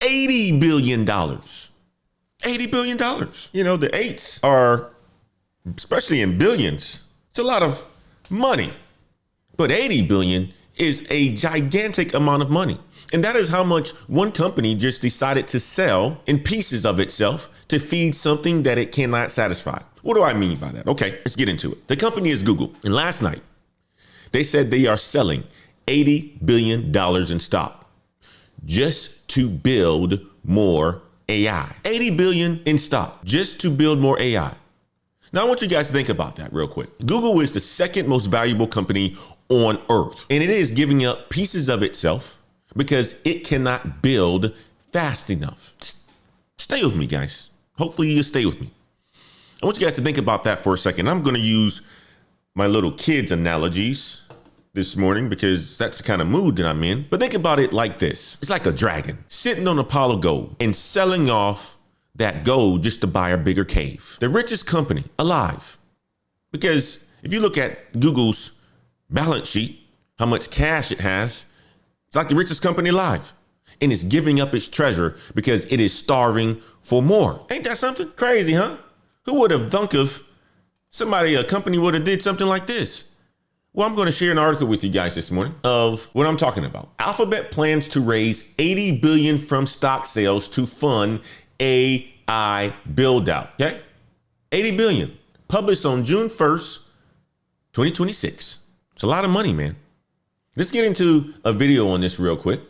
$80 billion. $80 billion. You know, the eights are, especially in billions, it's a lot of money. But 80 billion is a gigantic amount of money. And that is how much one company just decided to sell in pieces of itself to feed something that it cannot satisfy. What do I mean by that? Okay, let's get into it. The company is Google. And last night, they said they are selling $80 billion in stock just to build more AI. 80 billion in stock just to build more AI. Now, I want you guys to think about that real quick. Google is the second most valuable company on earth, and it is giving up pieces of itself because it cannot build fast enough. Stay with me, guys. Hopefully you stay with me. I want you guys to think about that for a second. I'm going to use my little kids analogies this morning because that's the kind of mood that I'm in. But think about it like this. It's like a dragon sitting on a pile of gold and selling off that gold just to buy a bigger cave. The richest company alive. Because if you look at Google's balance sheet, how much cash it has, it's like the richest company alive. And it's giving up its treasure because it is starving for more. Ain't that something? Crazy, huh? Who would have thunk of a company would have did something like this? Well, I'm going to share an article with you guys this morning of what I'm talking about. Alphabet plans to raise $80 billion from stock sales to fund AI buildout. Okay? $80 billion. Published on June 1st, 2026. It's a lot of money, man. Let's get into a video on this real quick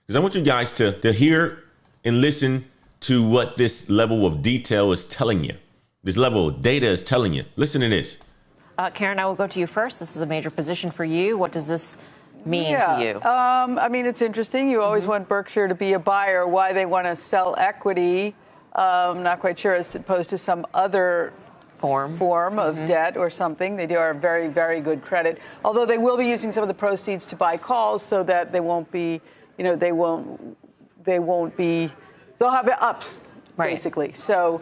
because I want you guys to hear and listen to what this level of detail is telling you. This level of data is telling you. Listen to this. Karen, I will go to you first. This is a major position for you. What does this mean to you? I mean, it's interesting. You always want Berkshire to be a buyer. Why they want to sell equity, I'm not quite sure, as opposed to some other form of debt or something. They do are very, very good credit. Although they will be using some of the proceeds to buy calls so that they won't be, they'll have ups, basically. So,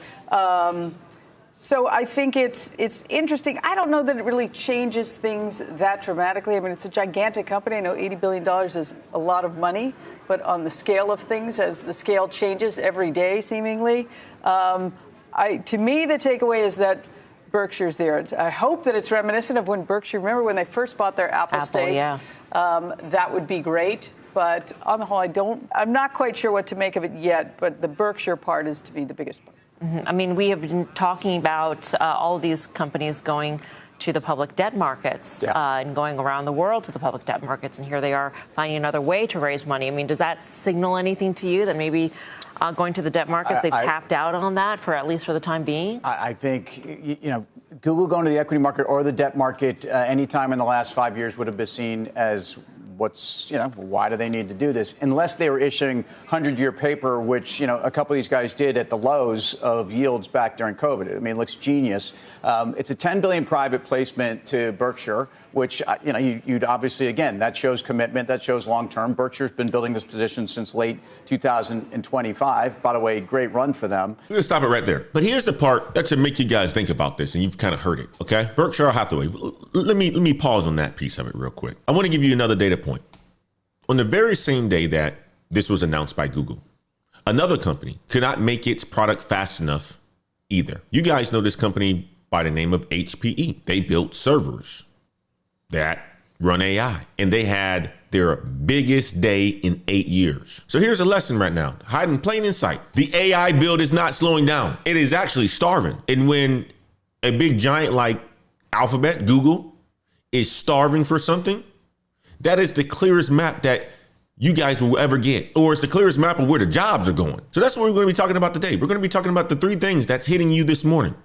So I think it's interesting. I don't know that it really changes things that dramatically. I mean, it's a gigantic company. I know $80 billion is a lot of money, but on the scale of things, as the scale changes every day, seemingly, to me, the takeaway is that Berkshire's there. I hope that it's reminiscent of when Berkshire, remember when they first bought their Apple stake? Yeah. That would be great. But on the whole, I'm not quite sure what to make of it yet, but the Berkshire part is to be the biggest part. I mean, we have been talking about all of these companies going to the public debt markets and going around the world to the public debt markets. And here they are finding another way to raise money. I mean, does that signal anything to you that maybe going to the debt markets, they've tapped out on that for at least for the time being? I think, Google going to the equity market or the debt market any time in the last 5 years would have been seen as why do they need to do this? Unless they were issuing 100-year paper, which, a couple of these guys did at the lows of yields back during COVID. I mean, it looks genius. It's a $10 billion private placement to Berkshire, which, you'd obviously, again, that shows commitment, that shows long term. Berkshire's been building this position since late 2025. By the way, great run for them. We're gonna stop it right there. But here's the part that should make you guys think about this, and you've kind of heard it, okay? Berkshire Hathaway. Let me pause on that piece of it real quick. I want to give you another data point. On the very same day that this was announced by Google, another company could not make its product fast enough either. You guys know this company by the name of HPE. They built servers that run AI, and they had their biggest day in 8 years. So here's a lesson right now, hiding plain in sight. The AI build is not slowing down. It is actually starving. And when a big giant like Alphabet, Google, is starving for something, that is the clearest map that you guys will ever get, or it's the clearest map of where the jobs are going. So that's what we're going to be talking about today. We're going to be talking about the three things that's hitting you this morning.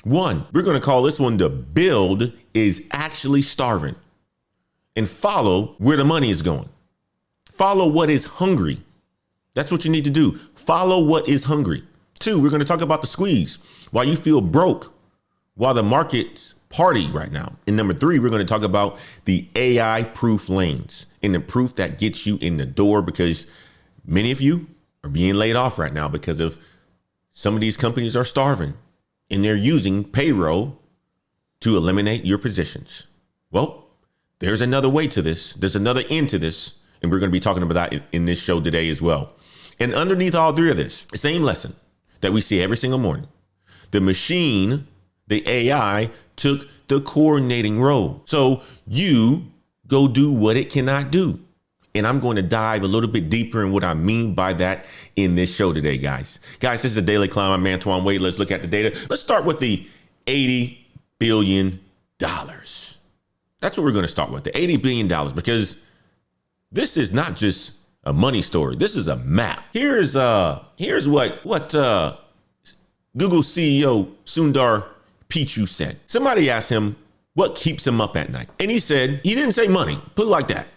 One, we're going to call this one the build is actually starving, and follow where the money is going. Follow what is hungry. That's what you need to do. Follow what is hungry. Two, we're going to talk about the squeeze while you feel broke, while the market's party right now. And number three, we're going to talk about the AI proof lanes and the proof that gets you in the door, because many of you are being laid off right now because of some of these companies are starving and they're using payroll to eliminate your positions. Well, there's another way to this. There's another end to this. And we're going to be talking about that in this show today as well. And underneath all three of this, the same lesson that we see every single morning. The machine, the AI, took the coordinating role. So you go do what it cannot do. And I'm going to dive a little bit deeper in what I mean by that in this show today, guys. Guys, this is a Daily Climb. I'm Antoine Wade. Let's look at the data. Let's start with the $80 billion. That's what we're going to start with, the $80 billion, because this is not just a money story. This is a map. Here's what Google CEO Sundar Pichai said. Somebody asked him what keeps him up at night. And he said, he didn't say money, put it like that.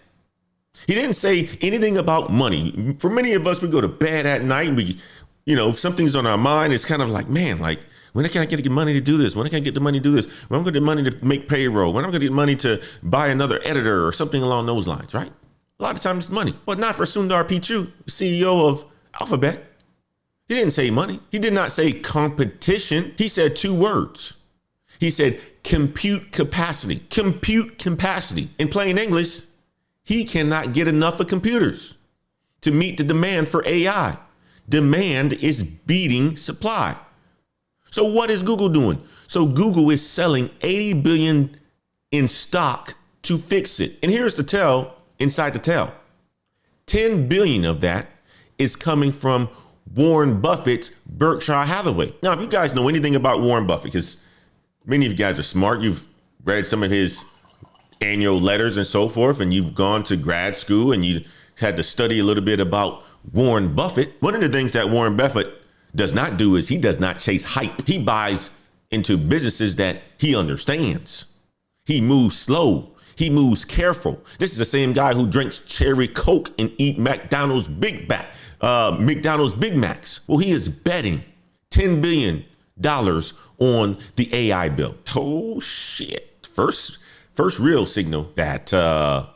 He didn't say anything about money. For many of us, we go to bed at night and we, if something's on our mind, it's kind of like, man, like, when can I get money to do this? When can I get the money to do this? When am I going to get money to make payroll? When am I going to get money to buy another editor or something along those lines, right? A lot of times it's money, but not for Sundar Pichai, CEO of Alphabet. He didn't say money. He did not say competition. He said two words. He said compute capacity. Compute capacity. In plain English, he cannot get enough of computers to meet the demand for AI. Demand is beating supply. So what is Google doing? So Google is selling 80 billion in stock to fix it. And here's the tell inside the tell. 10 billion of that is coming from Warren Buffett's Berkshire Hathaway. Now, if you guys know anything about Warren Buffett, because many of you guys are smart, you've read some of his annual letters and so forth, and you've gone to grad school and you had to study a little bit about Warren Buffett. One of the things that Warren Buffett does not do is he does not chase hype. He buys into businesses that he understands. He moves slow. He moves careful. This is the same guy who drinks cherry Coke and eat McDonald's Big Macs. Well, he is betting $10 billion on the AI bill. Oh, shit. First real signal that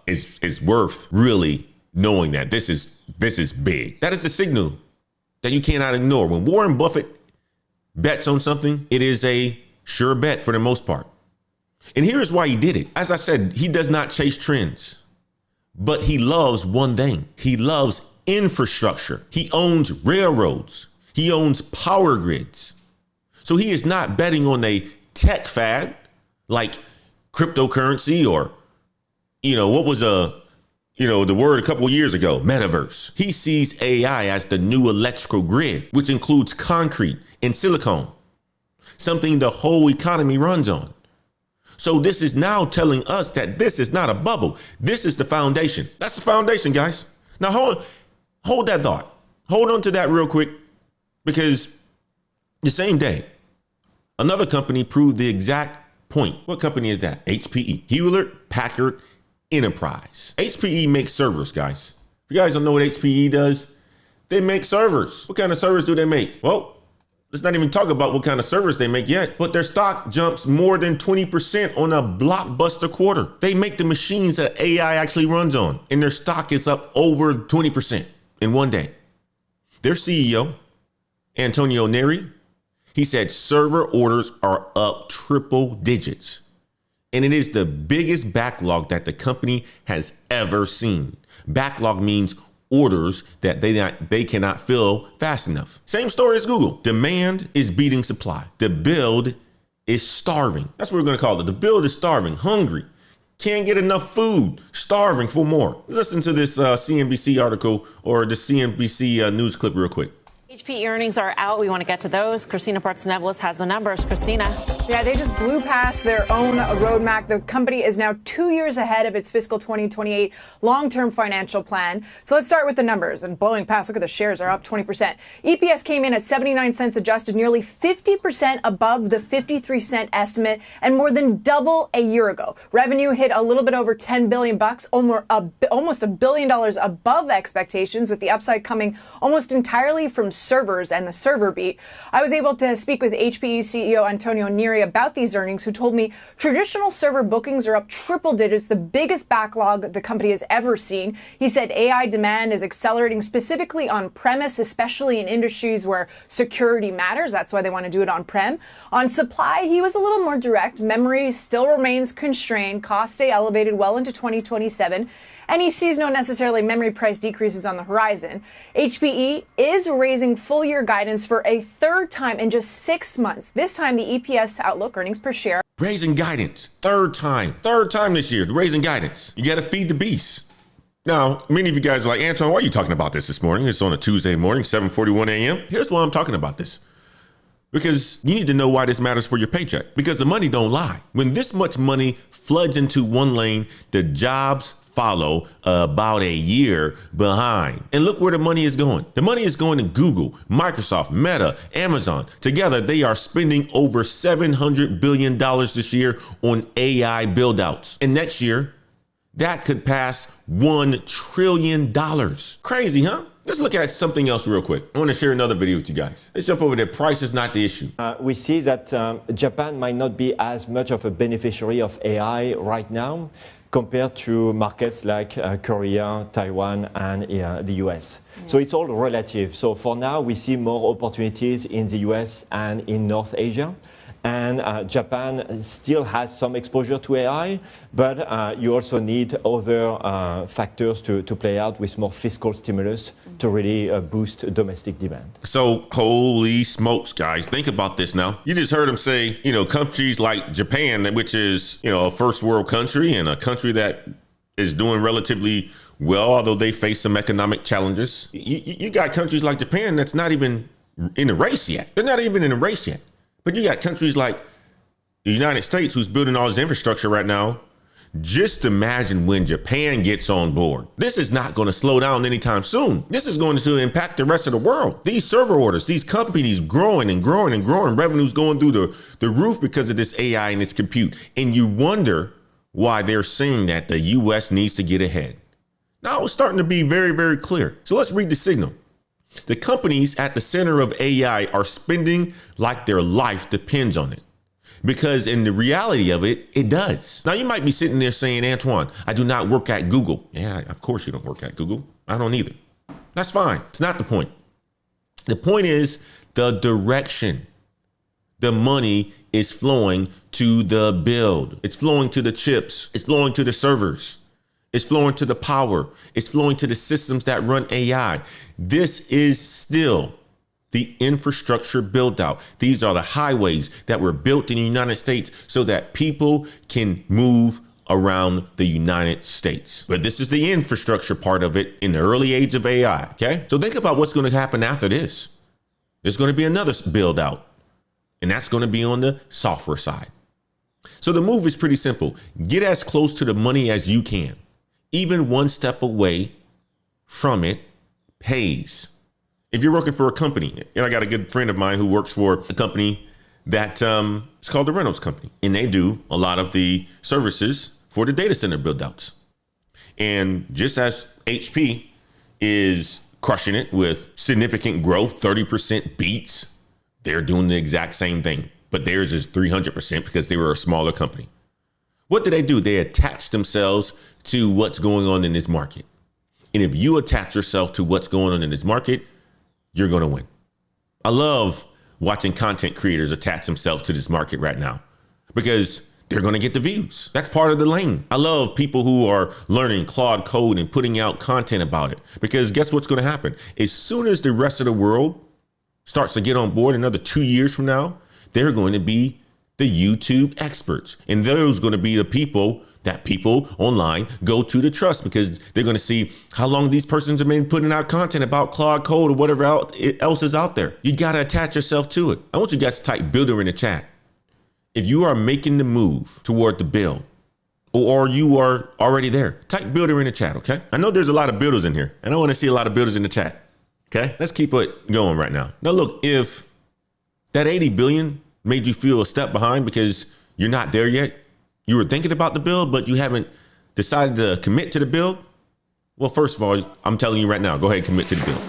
is worth really knowing that this is big. That is the signal that you cannot ignore. When Warren Buffett bets on something, it is a sure bet for the most part. And here's why he did it. As I said, he does not chase trends, but he loves one thing. He loves infrastructure. He owns railroads. He owns power grids. So he is not betting on a tech fad like cryptocurrency or, what was the word a couple of years ago, metaverse. He sees AI as the new electrical grid, which includes concrete and silicone, something the whole economy runs on. So this is now telling us that this is not a bubble. This is the foundation. That's the foundation, guys. Now hold that thought. Hold on to that real quick, because the same day, another company proved the exact point. What company is that? HPE, Hewlett Packard Enterprise. HPE makes servers, guys. If you guys don't know what HPE does, they make servers. What kind of servers do they make? Well, let's not even talk about what kind of servers they make yet, but their stock jumps more than 20% on a blockbuster quarter. They make the machines that AI actually runs on, and their stock is up over 20% in one day. Their CEO, Antonio Neri, he said server orders are up triple digits. And it is the biggest backlog that the company has ever seen. Backlog means orders that they cannot fill fast enough. Same story as Google. Demand is beating supply. The build is starving. That's what we're going to call it. The build is starving, hungry, can't get enough food, starving for more. Listen to this CNBC article or the CNBC news clip real quick. HPE earnings are out. We want to get to those. Christina Partsinevelos has the numbers. Christina. Yeah, they just blew past their own roadmap. The company is now 2 years ahead of its fiscal 2028 long-term financial plan. So let's start with the numbers. And blowing past, look at the shares are up 20%. EPS came in at 79 cents adjusted, nearly 50% above the 53-cent estimate and more than double a year ago. Revenue hit a little bit over $10 billion, almost $1 billion above expectations, with the upside coming almost entirely from servers and the server beat. I was able to speak with HPE CEO Antonio Neri about these earnings, who told me traditional server bookings are up triple digits, the biggest backlog the company has ever seen. He said AI demand is accelerating specifically on premise, especially in industries where security matters. That's why they want to do it on prem. On supply, he was a little more direct. Memory still remains constrained. Costs stay elevated well into 2027. and he sees no necessarily memory price decreases on the horizon. HPE is raising full-year guidance for a third time in just 6 months. This time, the EPS outlook, earnings per share. Raising guidance. Third time this year, raising guidance. You got to feed the beast. Now, many of you guys are like, Antoine, why are you talking about this morning? It's on a Tuesday morning, 7:41 a.m. Here's why I'm talking about this. Because you need to know why this matters for your paycheck. Because the money don't lie. When this much money floods into one lane, the jobs follow about a year behind. And look where the money is going. The money is going to Google, Microsoft, Meta, Amazon. Together, they are spending over $700 billion this year on AI buildouts. And next year, that could pass $1 trillion. Crazy, huh? Let's look at something else real quick. I want to share another video with you guys. Let's jump over there. Price is not the issue. We see that Japan might not be as much of a beneficiary of AI right now compared to markets like Korea, Taiwan, and the US. So it's all relative. So for now, we see more opportunities in the US and in North Asia. And Japan still has some exposure to AI, but you also need other factors to play out with more fiscal stimulus to really boost domestic demand. So holy smokes, guys, think about this now. You just heard him say, countries like Japan, which is, a first world country and a country that is doing relatively well, although they face some economic challenges. You got countries like Japan that's not even in the race yet. They're not even in the race yet. But you got countries like the United States who's building all this infrastructure right now. Just imagine when Japan gets on board. This is not going to slow down anytime soon. This is going to impact the rest of the world. These server orders, these companies growing and growing and growing, revenues going through the roof because of this AI and this compute. And you wonder why they're saying that the US needs to get ahead. Now it's starting to be very, very clear. So let's read the signal. The companies at the center of AI are spending like their life depends on it. Because in the reality of it, it does. Now, you might be sitting there saying, Antoine, I do not work at Google. Yeah, of course you don't work at Google. I don't either. That's fine. It's not the point. The point is the direction. The money is flowing to the build. It's flowing to the chips. It's flowing to the servers. It's flowing to the power. It's flowing to the systems that run AI. This is still the infrastructure built out. These are the highways that were built in the United States so that people can move around the United States. But this is the infrastructure part of it in the early age of AI, okay? So think about what's going to happen after this. There's going to be another build out, and that's going to be on the software side. So the move is pretty simple. Get as close to the money as you can. Even one step away from it pays. If you're working for a company, and I got a good friend of mine who works for a company that it's called the Reynolds Company, and they do a lot of the services for the data center build-outs. And just as HP is crushing it with significant growth, 30% beats, they're doing the exact same thing, but theirs is 300% because they were a smaller company. What do? They attach themselves to what's going on in this market. And if you attach yourself to what's going on in this market, you're going to win. I love watching content creators attach themselves to this market right now because they're going to get the views. That's part of the lane. I love people who are learning Claude code and putting out content about it because guess what's going to happen? As soon as the rest of the world starts to get on board another 2 years from now, they're going to be the YouTube experts. And those are going to be the people that people online go to trust because they're going to see how long these persons have been putting out content about Claude Code or whatever else is out there. You got to attach yourself to it. I want you guys to type builder in the chat. If you are making the move toward the build or you are already there, type builder in the chat, okay? I know there's a lot of builders in here and I want to see a lot of builders in the chat, okay? Let's keep it going right now. Now, look, if that 80 billion made you feel a step behind because you're not there yet, you were thinking about the build, but you haven't decided to commit to the build. Well, first of all, I'm telling you right now, go ahead and commit to the build.